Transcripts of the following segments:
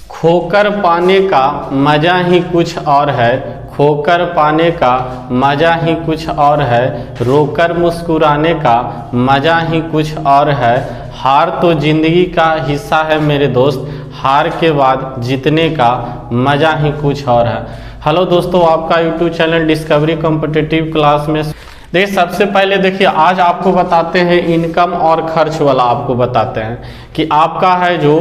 खोकर पाने का मज़ा ही कुछ और है, खोकर पाने का मज़ा ही कुछ और है, रोकर मुस्कुराने का मज़ा ही कुछ और है। हार तो ज़िंदगी का हिस्सा है मेरे दोस्त, हार के बाद जीतने का मज़ा ही कुछ और है। हेलो दोस्तों, आपका YouTube channel discovery competitive class में देखिए, सबसे पहले देखिए आज आपको बताते हैं इनकम और खर्च वाला। आपको बताते हैं कि आपका है जो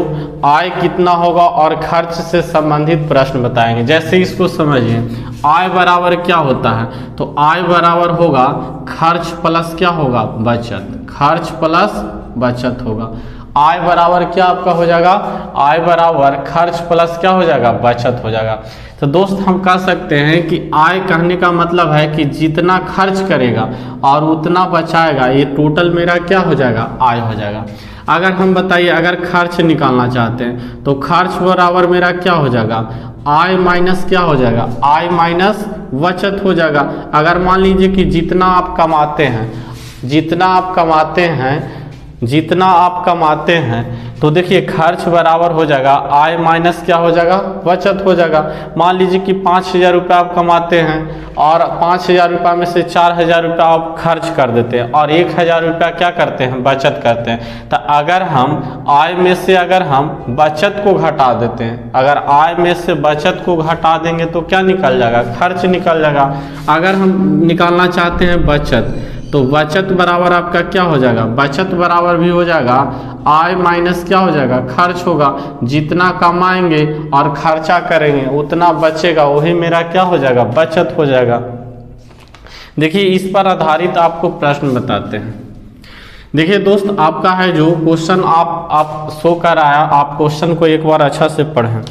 आय कितना होगा और खर्च से संबंधित प्रश्न बताएंगे। जैसे इसको समझिए, आय बराबर क्या होता है, तो आय बराबर होगा खर्च प्लस क्या होगा, बचत। खर्च प्लस बचत होगा। आय बराबर क्या आपका हो जाएगा, आय बराबर खर्च प्लस क्या हो जाएगा, बचत हो जाएगा। तो दोस्त हम कह सकते हैं कि आय कहने का मतलब है कि जितना खर्च करेगा और उतना बचाएगा, ये टोटल मेरा क्या हो जाएगा, आय हो जाएगा। अगर हम बताइए, अगर खर्च निकालना चाहते हैं तो खर्च बराबर मेरा क्या हो जाएगा, आय माइनस क्या हो जाएगा, आय माइनस बचत हो जाएगा। अगर मान लीजिए कि जितना आप कमाते हैं, जितना आप कमाते हैं तो देखिए खर्च बराबर हो जाएगा आय माइनस क्या हो जाएगा, बचत हो जाएगा। मान लीजिए कि 5,000 रुपये आप कमाते हैं और 5,000 रुपये में से 4,000 रुपये आप खर्च कर देते हैं और 1,000 रुपया क्या करते हैं, बचत करते हैं। तो अगर हम आय में से अगर हम बचत को घटा देते हैं, अगर आय में से बचत को घटा देंगे तो क्या निकल जाएगा, खर्च निकल जाएगा। अगर हम निकालना चाहते हैं बचत, तो बचत बराबर आपका क्या हो जाएगा, बचत बराबर भी हो जाएगा आय माइनस क्या हो जाएगा, खर्च होगा। जितना कमाएंगे और खर्चा करेंगे उतना बचेगा, वही मेरा क्या हो जाएगा, बचत हो जाएगा। देखिए इस पर आधारित आपको प्रश्न बताते हैं। देखिए दोस्त, आपका है जो क्वेश्चन आप शो कर आया, आप क्वेश्चन को एक बार अच्छा से पढ़ें।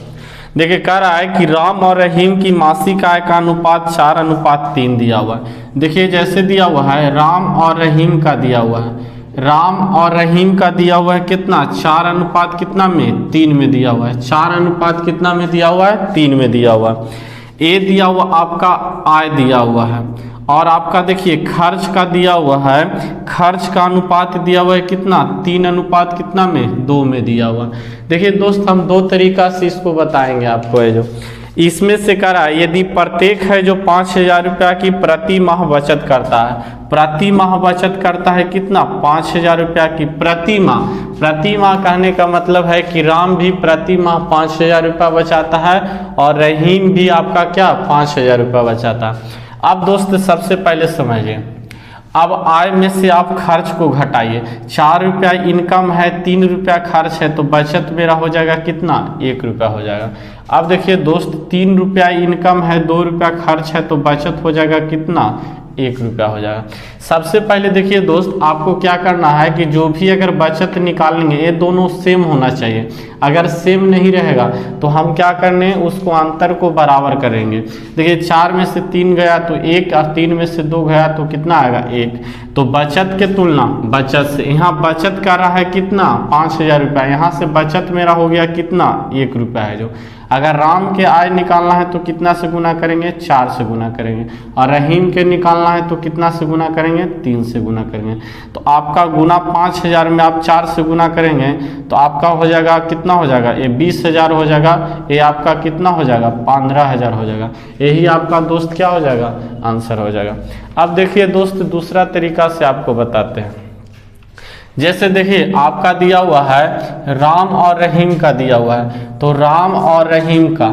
देखिए कह रहा है कि राम और रहीम की मासिक आय का अनुपात 4:3 दिया हुआ है। देखिए जैसे दिया हुआ है, राम और रहीम का दिया हुआ है, राम और रहीम का दिया हुआ है कितना, 4 कितना में 3 में दिया हुआ है। 4 कितना में दिया हुआ है, 3 में दिया हुआ है। ए दिया हुआ आपका आय दिया हुआ है और आपका देखिए खर्च का दिया हुआ है, खर्च का अनुपात दिया हुआ है कितना, 3 कितना में 2 में दिया हुआ। देखिए दोस्त हम 2 तरीका से इसको बताएंगे आपको। है जो इसमें से करा, यदि प्रत्येक है जो 5,000 रुपया की प्रति माह बचत करता है, प्रति माह बचत करता है कितना, 5,000 रुपया की प्रति माह। प्रति माह कहने का मतलब है कि राम भी प्रति माह 5,000 रुपया बचाता है और रहीम भी आपका क्या 5,000 रुपया बचाता है। अब दोस्त सबसे पहले समझिए, अब आय में से आप खर्च को घटाइए। 4 रुपया इनकम है, 3 रुपया खर्च है, तो बचत मेरा हो जाएगा कितना, 1 रुपया हो जाएगा। अब देखिए दोस्त 3 रुपया इनकम है, 2 रुपया खर्च है, तो बचत हो जाएगा कितना, 1 रुपया हो जाएगा। सबसे पहले देखिए दोस्त आपको क्या करना है कि जो भी अगर बचत निकालेंगे ये दोनों सेम होना चाहिए। अगर सेम नहीं रहेगा तो हम क्या करने, उसको अंतर को बराबर करेंगे। देखिए 4 में से 3 गया तो 1 और 3 में से 2 गया तो कितना आएगा, 1। तो बचत के तुलना बचत से, यहाँ बचत कर रहा है कितना, 5,000 रुपया, यहाँ से बचत मेरा हो गया कितना, 1 रुपया है। जो अगर राम के आय निकालना है तो कितना से गुना करेंगे, 4 से गुना करेंगे, और रहीम के निकालना है तो कितना से गुना करेंगे, 3 से गुना करेंगे। तो आपका गुना 5,000 में आप 4 से गुना करेंगे तो आपका हो जाएगा कितना हो जाएगा, ये 20,000 हो जाएगा, ये आपका कितना हो जाएगा, 15,000 हो जाएगा। यही आपका दोस्त क्या हो जाएगा, आंसर हो जाएगा। अब देखिए दोस्त दूसरा तरीका से आपको बताते हैं। जैसे देखिए आपका दिया हुआ है राम और रहीम का दिया हुआ है, तो राम और रहीम का,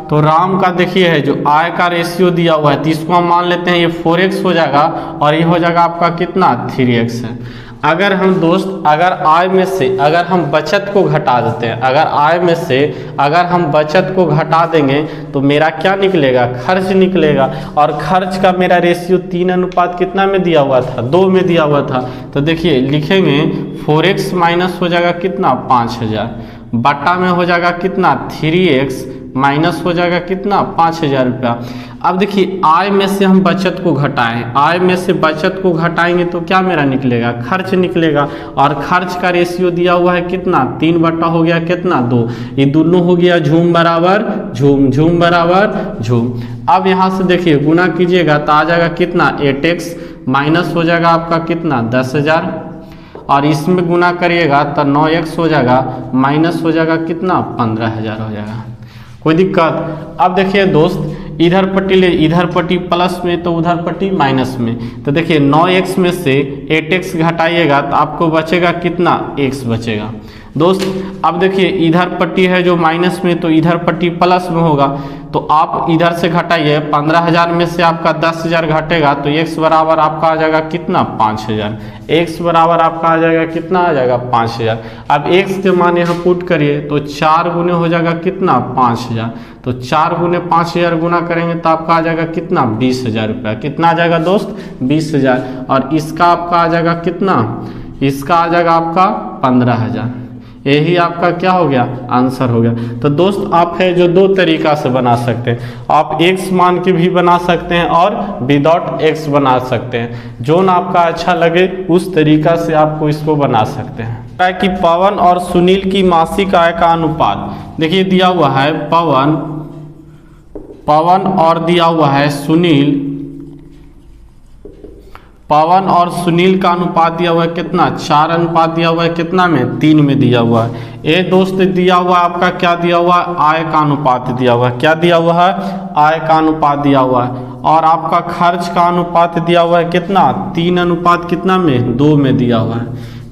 तो राम का देखिए है जो आय का रेशियो दिया हुआ है, तो इसको हम मान लेते हैं ये 4x हो जाएगा और ये हो जाएगा आपका कितना, 3x है। अगर हम दोस्त अगर आय में से अगर हम बचत को घटा देते हैं, अगर आय में से अगर हम बचत को घटा देंगे तो मेरा क्या निकलेगा, खर्च निकलेगा। और खर्च का मेरा रेशियो 3 कितना में दिया हुआ था, 2 में दिया हुआ था। तो देखिए लिखेंगे 4x माइनस हो जाएगा कितना, 5,000, बट्टा में हो जाएगा कितना, 3x माइनस हो जाएगा कितना, 5,000 रुपया। अब देखिए आय में से हम बचत को घटाएं, आय में से बचत को घटाएंगे तो क्या मेरा निकलेगा, खर्च निकलेगा। और खर्च का रेशियो दिया हुआ है कितना, 3 बट्टा हो गया कितना, 2। ये दोनों हो गया झूम बराबर झूम, झूम बराबर झूम। अब यहाँ से देखिए गुना कीजिएगा तो आ जाएगा कितना, 8x माइनस हो जाएगा आपका कितना, 10,000। और इसमें गुना करिएगा तो 9x हो जाएगा, माइनस हो जाएगा कितना 15,000 हो जाएगा। कोई दिक्कत? अब देखिए दोस्त, इधर पट्टी ले, इधर पट्टी प्लस में तो उधर पट्टी माइनस में, तो देखिए 9x में से 8x घटाइएगा तो आपको बचेगा कितना, x बचेगा दोस्त। अब देखिए इधर पट्टी है जो माइनस में, तो इधर पट्टी प्लस में होगा, तो आप इधर से घटाइए, 15,000 में से आपका 10,000 घटेगा तो x बराबर आपका आ जाएगा कितना 5,000, x बराबर आपका आ जाएगा कितना आ जाएगा 5,000। अब x के मान यहाँ पुट करिए तो 4 गुने हो जाएगा कितना 5,000, तो 4 गुने 5,000 गुना करेंगे तो आपका आ जाएगा कितना 20,000 रुपया। कितना आ जाएगा दोस्त 20,000, और इसका आपका आ जाएगा कितना, इसका आ जाएगा आपका 15,000। यही आपका क्या हो गया, आंसर हो गया। तो दोस्त आप है जो दो तरीका से बना सकते हैं, आप x मान के भी बना सकते हैं और विदाउट x बना सकते हैं, जो ना आपका अच्छा लगे उस तरीका से आपको इसको बना सकते हैं। कि पवन और सुनील की मासिक आय का अनुपात, देखिए दिया हुआ है पवन और दिया हुआ है सुनील, पवन और सुनील का अनुपात दिया हुआ है कितना 4 अनुपात दिया हुआ है कितना में 3 में दिया हुआ है। ये दोस्त दिया हुआ आपका क्या दिया हुआ है, आय का अनुपात दिया हुआ है, क्या दिया हुआ है, आय का अनुपात दिया हुआ है, और आपका खर्च का अनुपात दिया हुआ है कितना 3 अनुपात कितना में 2 में दिया हुआ है,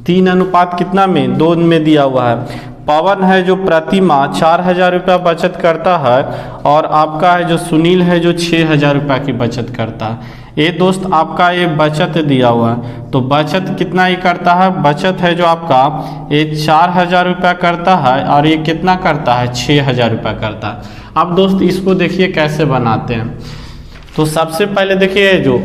3 अनुपात कितना में 2 में दिया हुआ है। पवन है जो प्रति माह 4,000 रुपया बचत करता है, और आपका है जो सुनील है जो 6,000 रुपया की बचत करता है। ये दोस्त आपका ये बचत दिया हुआ है, तो बचत कितना ही करता है, बचत है जो आपका ये 4,000 रुपया करता है, और ये कितना करता है 6,000 रुपया करता है। अब दोस्त इसको देखिए कैसे बनाते हैं। तो सबसे पहले देखिए जो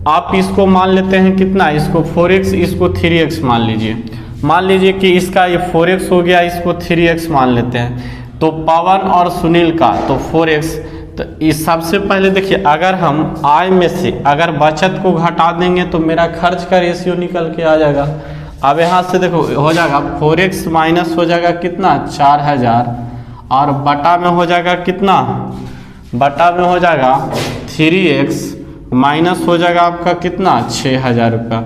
आप इसको मान लेते हैं कितना, इसको 4x इसको 3x मान लीजिए, मान लीजिए कि इसका ये 4x हो गया, इसको 3x मान लेते हैं। तो पवन और सुनील का तो 4x, तो इस सबसे पहले देखिए अगर हम आय में से अगर बचत को घटा देंगे तो मेरा खर्च का रेशियो निकल के आ जाएगा। अब यहाँ से देखो हो जाएगा 4x माइनस हो जाएगा कितना 4,000, और बटा में हो जाएगा कितना, बटा में हो जाएगा 3x माइनस हो जाएगा आपका कितना 6,000 रुपया।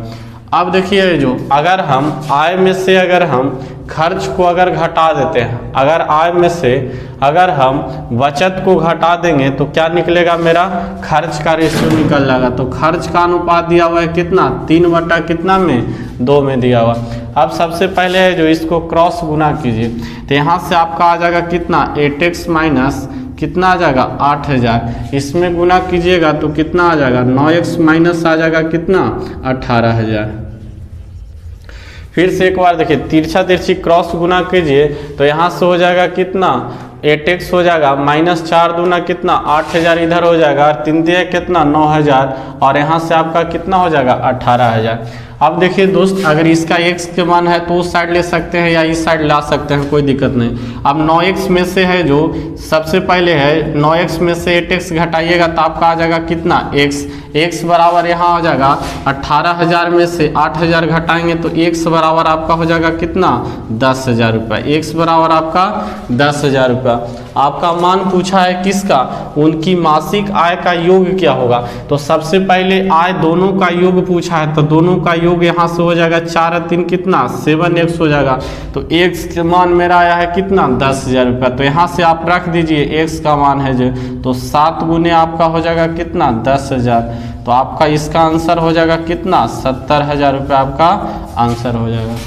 अब देखिए जो अगर हम आय में से अगर हम खर्च को अगर घटा देते हैं, अगर आय में से अगर हम बचत को घटा देंगे तो क्या निकलेगा, मेरा खर्च का रेशियो निकल जाएगा। तो खर्च का अनुपात दिया हुआ है कितना 3 बटा कितना में 2 में दिया हुआ। अब सबसे पहले है जो इसको क्रॉस गुना कीजिए, तो यहाँ से आपका आ जाएगा कितना 8x माइनस कितना आ जाएगा 8,000, इसमें गुना कीजिएगा तो कितना आ जाएगा 9x माइनस आ जाएगा कितना 18,000। फिर से एक बार देखिए तिरछा तिरछी क्रॉस गुना कीजिए तो यहाँ से हो जाएगा कितना 8x हो जाएगा माइनस 4 दूना कितना 8,000 इधर हो जाएगा, और 3 दिया कितना 9,000, और यहाँ से आपका कितना हो जाएगा 18,000। अब देखिए दोस्त अगर इसका x के मान है तो उस साइड ले सकते हैं या इस साइड ला सकते हैं, कोई दिक्कत नहीं। अब 9x में से है जो सबसे पहले है 9x में से 8x घटाइएगा तो आपका आ जाएगा कितना x बराबर यहाँ हो जाएगा 18,000 में से 8,000 घटाएंगे तो x बराबर आपका हो जाएगा कितना 10,000 रुपया, x बराबर आपका 10,000 रुपया। आपका मान पूछा है किसका, उनकी मासिक आय का योग क्या होगा। तो सबसे पहले आय दोनों का योग पूछा है, तो दोनों का योग यहाँ से हो जाएगा 4 और 3 कितना 7x हो जाएगा। तो x का मान मेरा आया है कितना 10,000 रुपया, तो यहाँ से आप रख दीजिए x का मान है जो, तो 7 गुने आपका हो जाएगा कितना 10,000, तो आपका इसका आंसर हो जाएगा कितना 70,000 रुपया आपका आंसर हो जाएगा।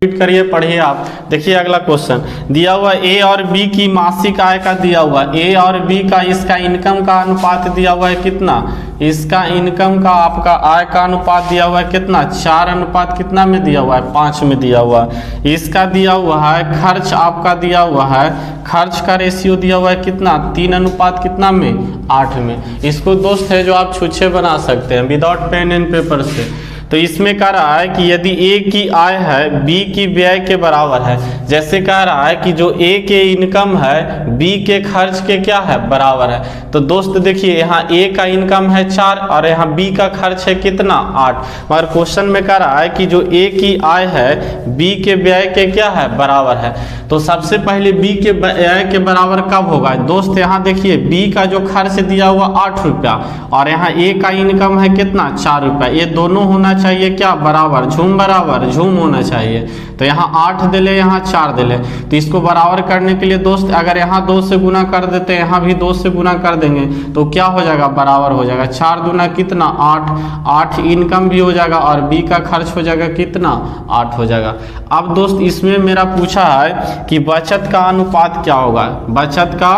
रिपीट करिए, पढ़िए आप। देखिए अगला क्वेश्चन दिया हुआ ए और बी की मासिक आय का दिया हुआ, ए और बी का इसका इनकम का अनुपात दिया हुआ है कितना, इसका इनकम का आपका आय का अनुपात दिया हुआ है कितना 4 अनुपात कितना में दिया हुआ है 5 में दिया हुआ है। इसका दिया हुआ है खर्च आपका दिया हुआ है, खर्च का रेशियो दिया हुआ है कितना 3 अनुपात कितना में 8 में। इसको दोस्त है जो आप छुच्छे बना सकते हैं विदाउट पेन एंड पेपर से। तो इसमें कह रहा है कि यदि ए की आय है बी की व्यय के बराबर है, जैसे कह रहा है कि जो ए के इनकम है बी के खर्च के क्या है बराबर है। तो दोस्त देखिए यहाँ ए का इनकम है 4 और यहाँ बी का खर्च है कितना 8, मगर क्वेश्चन में कह रहा है कि जो ए की आय है बी के व्यय के क्या है बराबर है। तो सबसे पहले बी के व्यय के बराबर कब होगा दोस्त, यहाँ देखिए बी का जो खर्च दिया हुआ 8 रुपया और यहाँ ए का इनकम है कितना 4 रुपया, ये दोनों होना चाहिए क्या, बराबर, झूम बराबर झूम होना चाहिए। तो यहाँ 8 दिले, यहाँ 4 दिले, तो इसको बराबर करने के लिए दोस्त अगर यहाँ 2 से गुना कर देते हैं, यहाँ भी 2 से गुना कर देंगे तो क्या हो जाएगा, बराबर हो जाएगा। 4 दूना कितना 8, 8 इनकम भी हो जाएगा और बी का खर्च हो जाएगा कितना 8 हो जाएगा। अब दोस्त इसमें मेरा पूछा है कि बचत का अनुपात क्या होगा, बचत का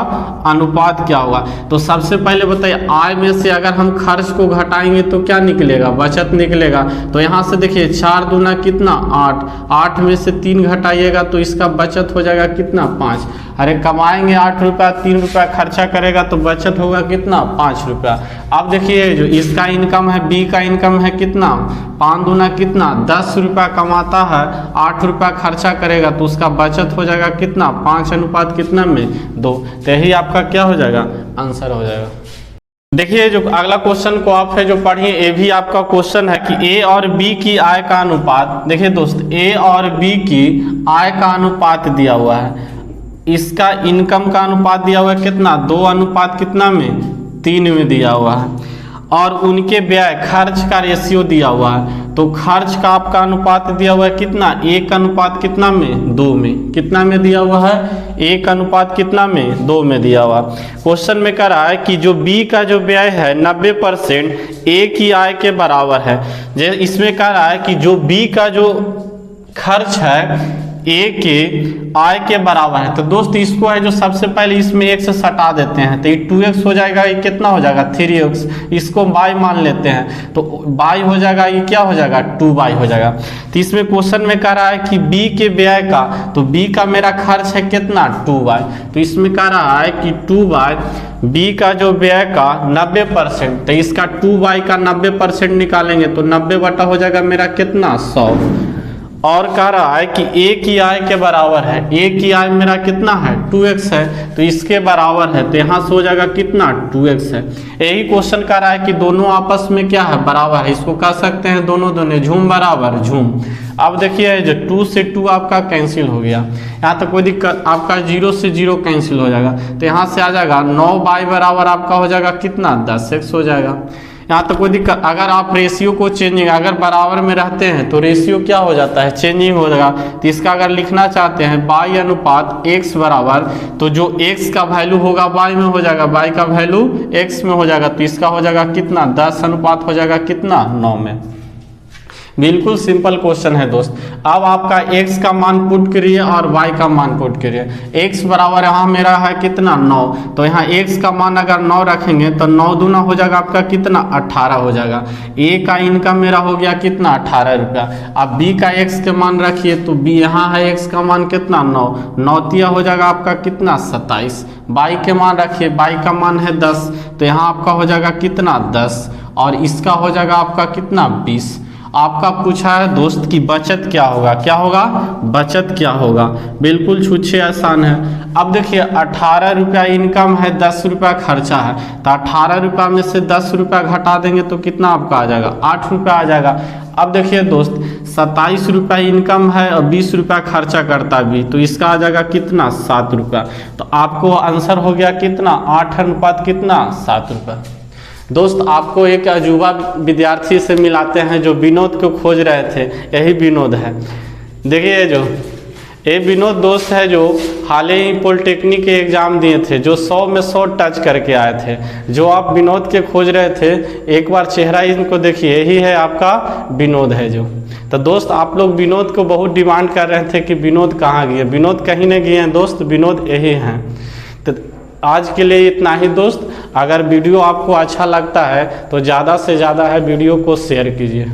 अनुपात क्या होगा। तो सबसे पहले बताइए आय में से अगर हम खर्च को घटाएंगे तो क्या निकलेगा, बचत निकलेगा। तो यहाँ से देखिए 4 दूना कितना 8, 8 में से 3 घटाइएगा तो इसका बचत हो जाएगा कितना 5। अरे कमाएंगे 8 रुपया, 3 रुपया खर्चा करेगा तो बचत होगा कितना 5 रुपया। अब देखिए जो इसका इनकम है, बी का इनकम है कितना 5 दूना कितना 10 रुपया कमाता है, 8 रुपया खर्चा करेगा तो उसका बचत हो जाएगा कितना 5 अनुपात कितना में 2। तो यही आपका क्या हो जाएगा, आंसर हो जाएगा। देखिए जो अगला क्वेश्चन को आप है जो पढ़िए, ये भी आपका क्वेश्चन है कि ए और बी की आय का अनुपात। देखिए दोस्त ए और बी की आय का अनुपात दिया हुआ है, इसका इनकम का अनुपात दिया हुआ है कितना 2 अनुपात कितना में 3 में दिया हुआ है, और उनके व्यय खर्च का रेशियो दिया हुआ है। तो खर्च का आपका अनुपात दिया हुआ है कितना 1 अनुपात कितना में 2 में, कितना में दिया हुआ है 1 अनुपात कितना में 2 में दिया हुआ। क्वेश्चन में कह रहा है कि जो बी का जो व्यय है 90% ए की आय के बराबर है। जैसे इसमें कह रहा है कि जो बी का जो खर्च है ए के आय के बराबर है। तो दोस्त इसको है जो सबसे पहले इसमें 1 से सटा देते हैं तो ये 2x हो जाएगा, ये कितना हो जाएगा 3x, इसको y मान लेते हैं तो y हो जाएगा, ये क्या हो जाएगा 2y हो जाएगा। तो इसमें क्वेश्चन में कह रहा है कि b के व्यय का, तो b का मेरा खर्च है कितना 2y, तो इसमें कह रहा है कि 2y b का जो व्यय का 90%, तो इसका 2y का 90% निकालेंगे तो 90 बटा हो जाएगा मेरा कितना 100। और कह रहा है कि ए की आय के बराबर है, ए की आय मेरा कितना है 2x है तो इसके बराबर है, तो यहाँ से हो जाएगा कितना 2x है। यही क्वेश्चन कह रहा है कि दोनों आपस में क्या है बराबर है, इसको कह सकते हैं दोनों दोनों झूम बराबर झूम। अब देखिए जो 2 से 2 आपका कैंसिल हो गया, यहाँ तक कोई दिक्कत, आपका 0 से 0 कैंसिल हो जाएगा तो यहाँ से आ जाएगा 9y बराबर आपका हो जाएगा कितना 10x हो जाएगा। यहाँ तो कोई दिक्कत, अगर आप रेशियो को चेंजिंग अगर बराबर में रहते हैं तो रेशियो क्या हो जाता है चेंजिंग हो जाएगा। तो इसका अगर लिखना चाहते हैं y अनुपात x बराबर, तो जो x का वैल्यू होगा y में हो जाएगा, y का वैल्यू x में हो जाएगा, तो इसका हो जाएगा कितना 10 अनुपात हो जाएगा कितना 9 में। बिल्कुल सिंपल क्वेश्चन है दोस्त। अब आपका x का मान पुट करिए और y का मान पुट करिए। x बराबर यहाँ मेरा है कितना 9, तो यहाँ x का मान अगर 9 रखेंगे तो 9 दूना हो जाएगा आपका कितना 18 हो जाएगा। a का इनकम मेरा हो गया कितना 18 रुपया। अब b का x के मान रखिए तो b यहाँ है x का मान कितना 9, 9 तिया हो जाएगा आपका कितना 27। y के मान रखिए, y का मान है 10 तो यहाँ आपका हो जाएगा कितना 10 और इसका हो जाएगा आपका कितना 20। आपका पूछा है दोस्त कि बचत क्या होगा, क्या होगा बचत क्या होगा, बिल्कुल छुच्छे आसान है। अब देखिए 18 रुपया इनकम है, 10 रुपया खर्चा है, तो 18 रुपया में से 10 रुपया घटा देंगे तो कितना आपका आ जाएगा 8 रुपया आ जाएगा। अब देखिए दोस्त 27 रुपया इनकम है और 20 रुपया खर्चा करता भी, तो इसका आ जाएगा कितना 7 रुपया। तो आपको आंसर हो गया कितना 8 अनुपात कितना 7 रुपया। दोस्त आपको एक अजूबा विद्यार्थी से मिलाते हैं जो विनोद को खोज रहे थे, यही विनोद है। देखिए जो ये विनोद दोस्त है जो हाल ही पॉलिटेक्निक के एग्ज़ाम दिए थे, जो 100 में 100 टच करके आए थे। जो आप विनोद के खोज रहे थे एक बार चेहरा इनको देखिए, यही है आपका विनोद है जो। तो दोस्त आप लोग विनोद को बहुत डिमांड कर रहे थे कि विनोद कहाँ गए, विनोद कहीं नहीं गए हैं दोस्त, विनोद यही हैं। तो आज के लिए इतना ही दोस्त। अगर वीडियो आपको अच्छा लगता है तो ज़्यादा से ज़्यादा है वीडियो को शेयर कीजिए।